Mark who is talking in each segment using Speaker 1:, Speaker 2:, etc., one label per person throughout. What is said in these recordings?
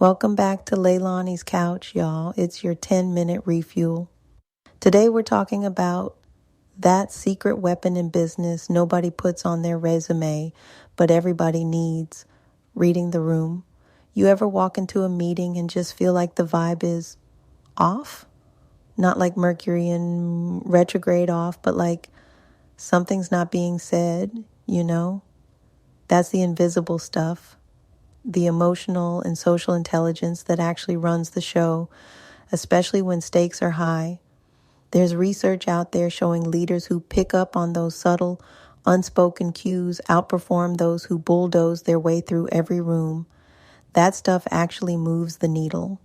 Speaker 1: Welcome back to Leilani's Couch, y'all. It's your 10-minute refuel. Today we're talking about that secret weapon in business nobody puts on their resume, but everybody needs: reading the room. You ever walk into a meeting and just feel like the vibe is off? Not like Mercury in retrograde off, but like something's not being said, That's the invisible stuff. The emotional and social intelligence that actually runs the show, especially when stakes are high. There's research out there showing leaders who pick up on those subtle, unspoken cues outperform those who bulldoze their way through every room. That stuff actually moves the needle.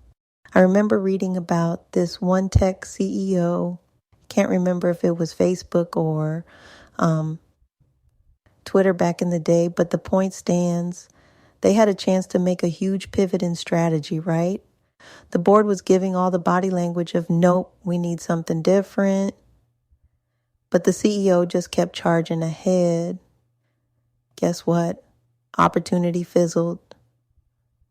Speaker 1: I remember reading about this one tech CEO. Can't remember if it was Facebook or Twitter back in the day, but the point stands. They had a chance to make a huge pivot in strategy, right? The board was giving all the body language of, nope, we need something different. But the CEO just kept charging ahead. Guess what? Opportunity fizzled.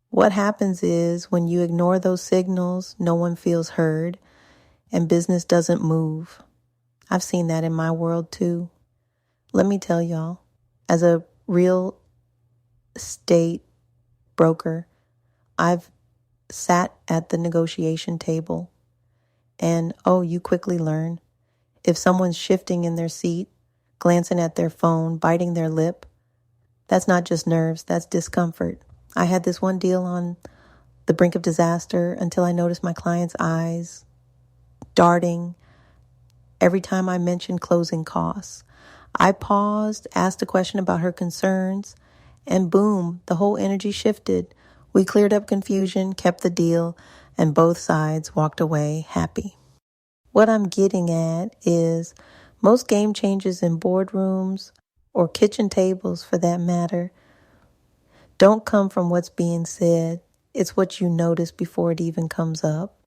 Speaker 1: What happens is when you ignore those signals, no one feels heard and business doesn't move. I've seen that in my world too. Let me tell y'all, as a real estate broker, I've sat at the negotiation table and you quickly learn. If someone's shifting in their seat, glancing at their phone, biting their lip, that's not just nerves, that's discomfort. I had this one deal on the brink of disaster until I noticed my client's eyes darting every time I mentioned closing costs. I paused, asked a question about her concerns, and boom, the whole energy shifted. We cleared up confusion, kept the deal, and both sides walked away happy. What I'm getting at is most game changers in boardrooms, or kitchen tables for that matter, don't come from what's being said. It's what you notice before it even comes up.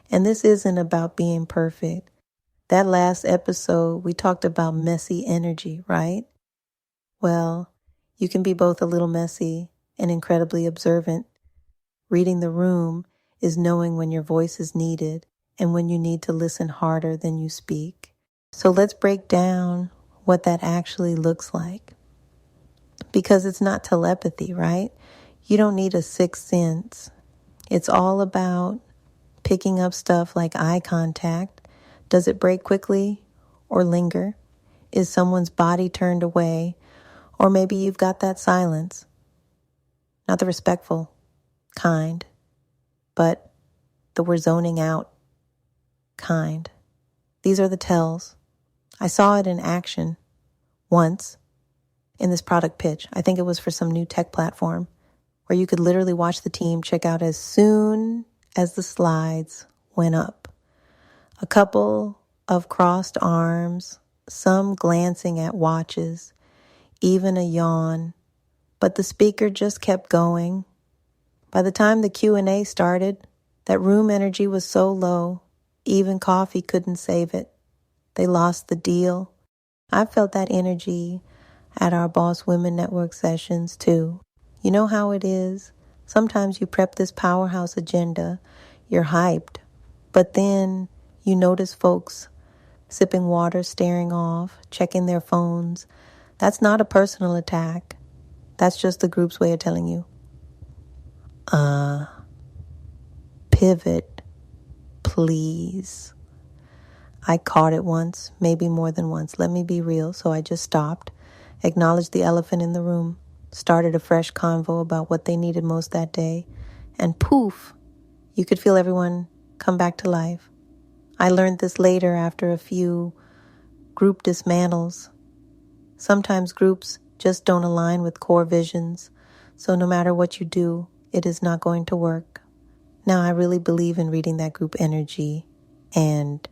Speaker 1: And this isn't about being perfect. That last episode, we talked about messy energy, right? Well, you can be both a little messy and incredibly observant. Reading the room is knowing when your voice is needed and when you need to listen harder than you speak. So let's break down what that actually looks like. Because it's not telepathy, right? You don't need a sixth sense. It's all about picking up stuff like eye contact. Does it break quickly or linger? Is someone's body turned away? Or maybe you've got that silence. Not the respectful kind, but the we're zoning out kind. These are the tells. I saw it in action once in this product pitch. I think it was for some new tech platform where you could literally watch the team check out as soon as the slides went up. A couple of crossed arms, some glancing at watches, even a yawn, but the speaker just kept going. By the time the Q&A started, that room energy was so low, even coffee couldn't save it. They lost the deal. I felt that energy at our Boss Women Network sessions too. You know how it is? Sometimes you prep this powerhouse agenda, you're hyped, but then you notice folks sipping water, staring off, checking their phones. That's not a personal attack. That's just the group's way of telling you, pivot, please. I caught it once, maybe more than once. Let me be real. So I just stopped, acknowledged the elephant in the room, started a fresh convo about what they needed most that day, and poof, you could feel everyone come back to life. I learned this later after a few group dismantles. Sometimes groups just don't align with core visions, so no matter what you do, it is not going to work. Now, I really believe in reading that group energy and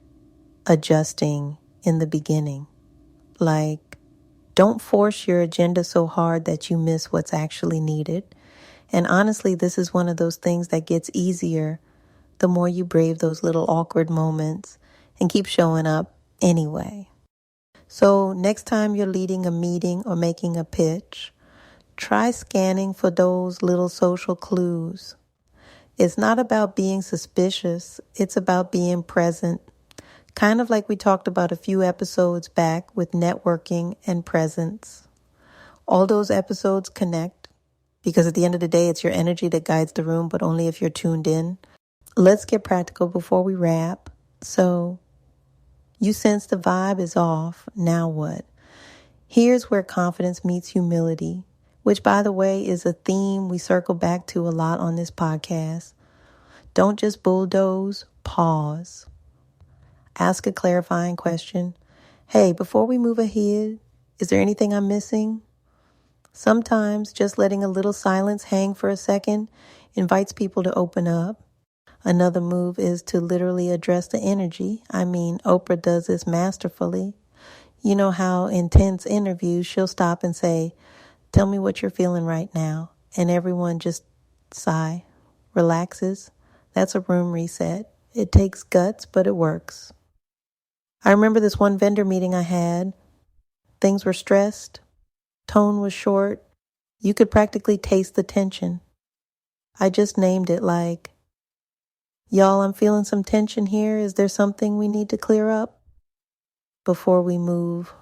Speaker 1: adjusting in the beginning. Like, don't force your agenda so hard that you miss what's actually needed. And honestly, this is one of those things that gets easier the more you brave those little awkward moments and keep showing up anyway. So next time you're leading a meeting or making a pitch, try scanning for those little social clues. It's not about being suspicious. It's about being present. Kind of like we talked about a few episodes back with networking and presence. All those episodes connect because at the end of the day, it's your energy that guides the room, but only if you're tuned in. Let's get practical before we wrap. So you sense the vibe is off. Now what? Here's where confidence meets humility, which, by the way, is a theme we circle back to a lot on this podcast. Don't just bulldoze, pause. Ask a clarifying question. Hey, before we move ahead, is there anything I'm missing? Sometimes just letting a little silence hang for a second invites people to open up. Another move is to literally address the energy. I mean, Oprah does this masterfully. You know how intense interviews, she'll stop and say, tell me what you're feeling right now. And everyone just sigh, relaxes. That's a room reset. It takes guts, but it works. I remember this one vendor meeting I had. Things were stressed. Tone was short. You could practically taste the tension. I just named it like, y'all, I'm feeling some tension here. Is there something we need to clear up before we move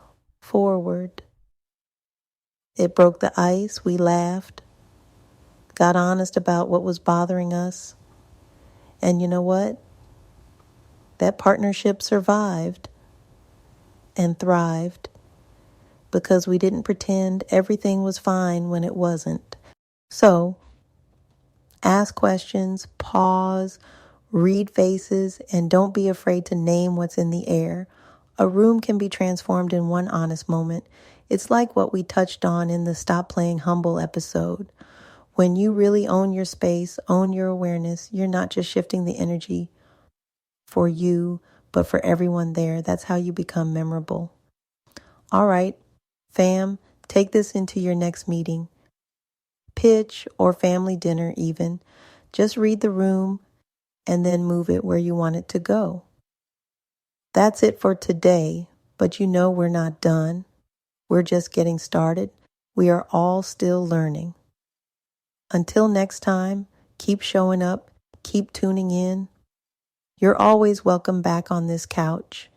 Speaker 1: forward? It broke the ice. We laughed, got honest about what was bothering us. And you know what? That partnership survived and thrived because we didn't pretend everything was fine when it wasn't. So, ask questions, pause, read faces, and don't be afraid to name what's in the air. A room can be transformed in one honest moment. It's like what we touched on in the Stop Playing Humble episode. When you really own your space, own your awareness, you're not just shifting the energy for you, but for everyone there. That's how you become memorable. All right, fam, take this into your next meeting, pitch, or family dinner even. Just read the room and then move it where you want it to go. That's it for today, but you know we're not done. We're just getting started. We are all still learning. Until next time, keep showing up, keep tuning in. You're always welcome back on this couch.